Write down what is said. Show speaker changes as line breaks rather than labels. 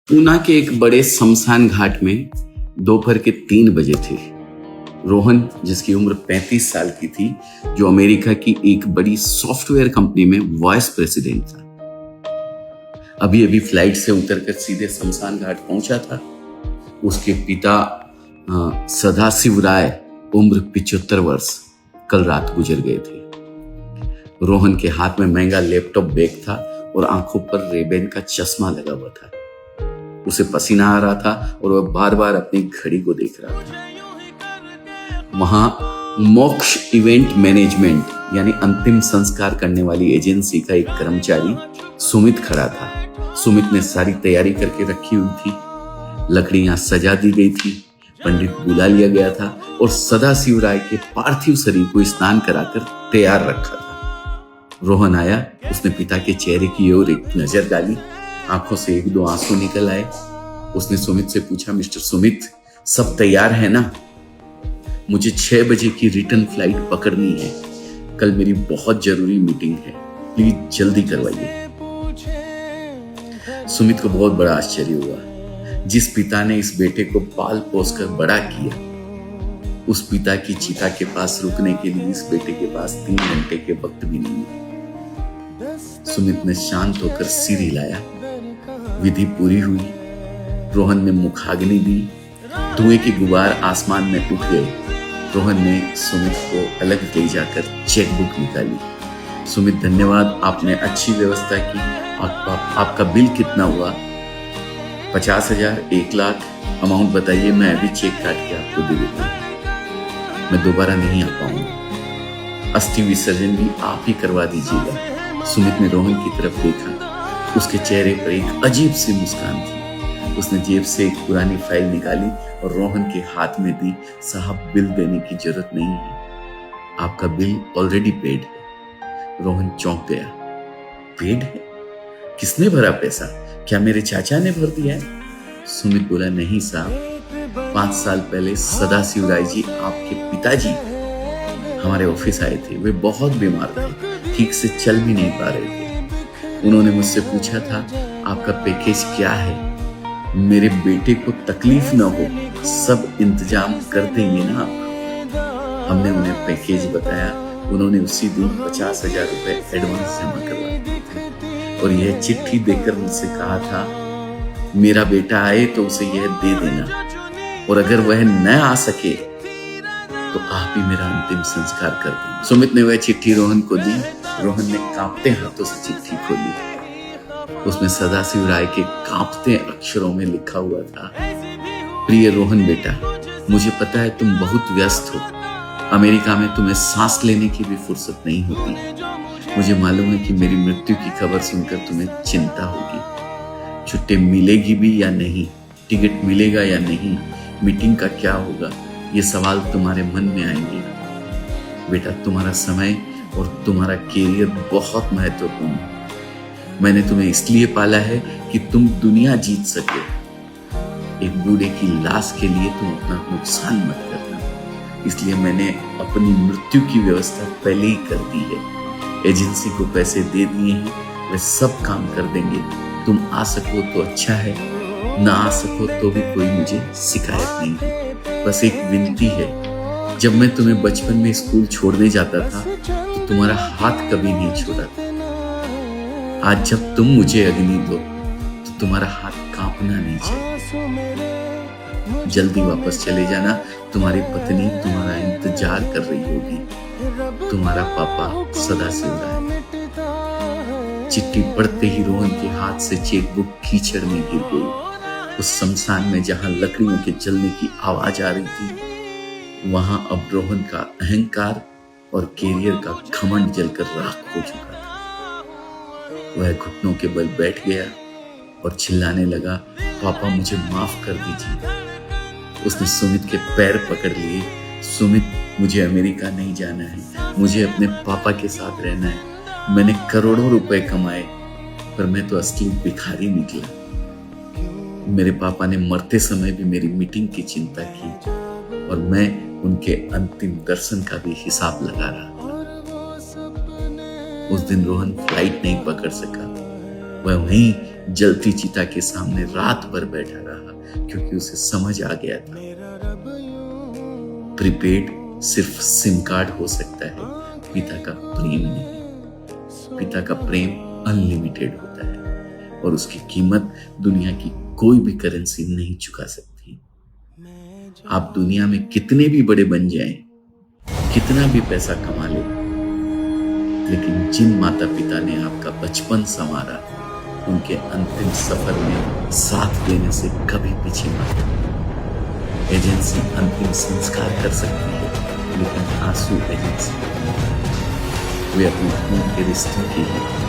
पूना के एक बड़े शमशान घाट में दोपहर के 3 बजे थे। रोहन, जिसकी उम्र 35 साल की थी, जो अमेरिका की एक बड़ी सॉफ्टवेयर कंपनी में वाइस प्रेसिडेंट था, अभी अभी फ्लाइट से उतरकर सीधे शमशान घाट पहुंचा था। उसके पिता सदाशिव राय, उम्र 75 वर्ष, कल रात गुजर गए थे। रोहन के हाथ में महंगा लैपटॉप बैग था और आंखों पर रेबेन का चश्मा लगा हुआ था। उसे पसीना आ रहा था और वह बार बार अपनी घड़ी को देख रहा था। वहां मोक्ष इवेंट मैनेजमेंट यानी अंतिम संस्कार करने वाली एजेंसी का एक कर्मचारी सुमित खड़ा था। सुमित ने सारी तैयारी करके रखी हुई थी। लकड़ियां सजा दी गई थी, पंडित बुला लिया गया था और सदाशिव राय के पार्थिव शरीर को स्नान कराकर तैयार रखा था। रोहन आया, उसने पिता के चेहरे की ओर एक नजर डाली, आंखों से 1-2 आंसू निकल आए। उसने सुमित से पूछा, मिस्टर सुमित, सब तैयार है ना? मुझे 6 बजे की रिटर्न फ्लाइट पकड़नी है। कल मेरी बहुत जरूरी मीटिंग है, प्लीज जल्दी करवाइए। सुमित को बहुत बड़ा आश्चर्य हुआ। जिस पिता ने इस बेटे को पाल पोस कर बड़ा किया, उस पिता की चिता के पास रुकने के लिए इस बेटे के पास 3 घंटे के वक्त भी नहीं है। सुमित ने शांत होकर सिर हिलाया। विधि पूरी हुई। रोहन ने मुखाग्नि दी। धुएं के गुबार आसमान में उठ गए। रोहन ने सुमित को अलग ले जाकर चेकबुक निकाली। सुमित, धन्यवाद, आपने अच्छी व्यवस्था की। आपका बिल कितना हुआ? 50,000, 1 लाख? अमाउंट बताइए, मैं अभी चेक काट के आपको दे देता हूँ। मैं दोबारा नहीं आ पाऊंगा। अस्थि विसर्जन भी आप ही करवा दीजिएगा। सुमित ने रोहन की तरफ देखा। उसके चेहरे पर एक अजीब सी मुस्कान थी। उसने जेब से एक पुरानी फाइल निकाली और रोहन के हाथ में दी। साहब, बिल देने की जरूरत नहीं है, आपका बिल ऑलरेडी पेड है। रोहन चौंक गया। पेड है? किसने भरा पैसा? क्या मेरे चाचा ने भर दिया है? सुमित बोला, नहीं साहब, 5 साल पहले सदाशिव राय जी, आपके पिताजी, हमारे ऑफिस आए थे। वे बहुत बीमार थे, ठीक से चल भी नहीं पा रहे थे। उन्होंने मुझसे पूछा था, आपका पैकेज क्या है? मेरे बेटे को तकलीफ ना हो, सब इंतजाम कर देंगे ना आप? हमने उन्हें पैकेज बताया। उन्होंने उसी दिन 50,000 रुपए एडवांस जमा करवा दिए थे और यह चिट्ठी देकर मुझसे कहा था, मेरा बेटा आए तो उसे यह दे देना, और अगर वह न आ सके तो आप ही मेरा अंतिम संस्कार कर दें। सुमित ने वह चिट्ठी रोहन को दी। रोहन ने कांपते हाथों से चिट्ठी खोली। उसमें सदाशिव राय के कांपते अक्षरों में लिखा हुआ था, प्रिय रोहन बेटा, मुझे पता है तुम बहुत व्यस्त हो। अमेरिका में तुम्हें सांस लेने की भी फुर्सत नहीं होती। मुझे मालूम है कि मेरी मृत्यु की खबर सुनकर तुम्हें चिंता होगी। छुट्टी मिलेगी भी या नहीं, टिकट मिलेगा या नहीं, मीटिंग का क्या होगा, ये सवाल तुम्हारे मन में आएंगे। बेटा, तुम्हारा समय और तुम्हारा कैरियर बहुत महत्वपूर्ण है। मैंने तुम्हें इसलिए पाला है कि तुम दुनिया जीत सके। एक बूढ़े की लाश के लिए तुम अपना नुकसान मत करना। इसलिए मैंने अपनी मृत्यु की व्यवस्था पहले ही कर दी है। एजेंसी को पैसे दे दिए हैं, वे सब काम कर देंगे। तुम आ सको तो अच्छा है, ना आ सको तो भी कोई मुझे शिकायत नहीं है। बस एक विनती है, जब मैं तुम्हें बचपन में स्कूल छोड़ने जाता था तो तुम्हारा हाथ कभी नहीं छोड़ा था। आज जब तुम मुझे अग्नि दो तो तुम्हारा हाथ कांपना नहीं चाहिए। जल्दी वापस चले जाना, तुम्हारी पत्नी तुम्हारा इंतजार कर रही होगी। तुम्हारा पापा, सदाशिव राय। चिट्ठी पढ़ते ही रोहन के हाथ से चेकबुक कीचड़ में गिर गई। उस शमशान में जहां लकड़ियों के जलने की आवाज आ रही थी, वहां अब रोहन का अहंकार और कैरियर का घमंड जलकर राख हो चुका था। वह घुटनों के बल बैठ गया और चिल्लाने लगा, पापा, मुझे माफ कर दीजिए। उसने सुमित के पैर पकड़ लिए। सुमित, मुझे अमेरिका नहीं जाना है, मुझे अपने पापा के साथ रहना है। मैंने करोड़ों रुपए कमाए, पर मैं तो असली भिखारी निकला। मेरे पापा ने मरते समय भी मेरी मीटिंग की चिंता की और मैं उनके अंतिम दर्शन का भी हिसाब लगा रहा था। उस दिन रोहन फ्लाइट नहीं पकड़ सका। वह वहीं जलती चिता के सामने रात भर बैठा रहा, क्योंकि उसे समझ आ गया था प्रीपेड सिर्फ सिम कार्ड हो सकता है, पिता का प्रेम नहीं। पिता का प्रेम अनलिमिटेड होता है और उसकी कीमत दुनिया की कोई भी करेंसी नहीं चुका सकती। आप दुनिया में कितने भी बड़े बन जाएं, कितना भी पैसा कमा ले, लेकिन जिन माता पिता ने आपका बचपन संवारा, उनके अंतिम सफर में साथ देने से कभी पीछे मत हटना। एजेंसी अंतिम संस्कार कर सकती है, लेकिन आंसू एजेंसी वे अपने खून के रिश्तों के लिए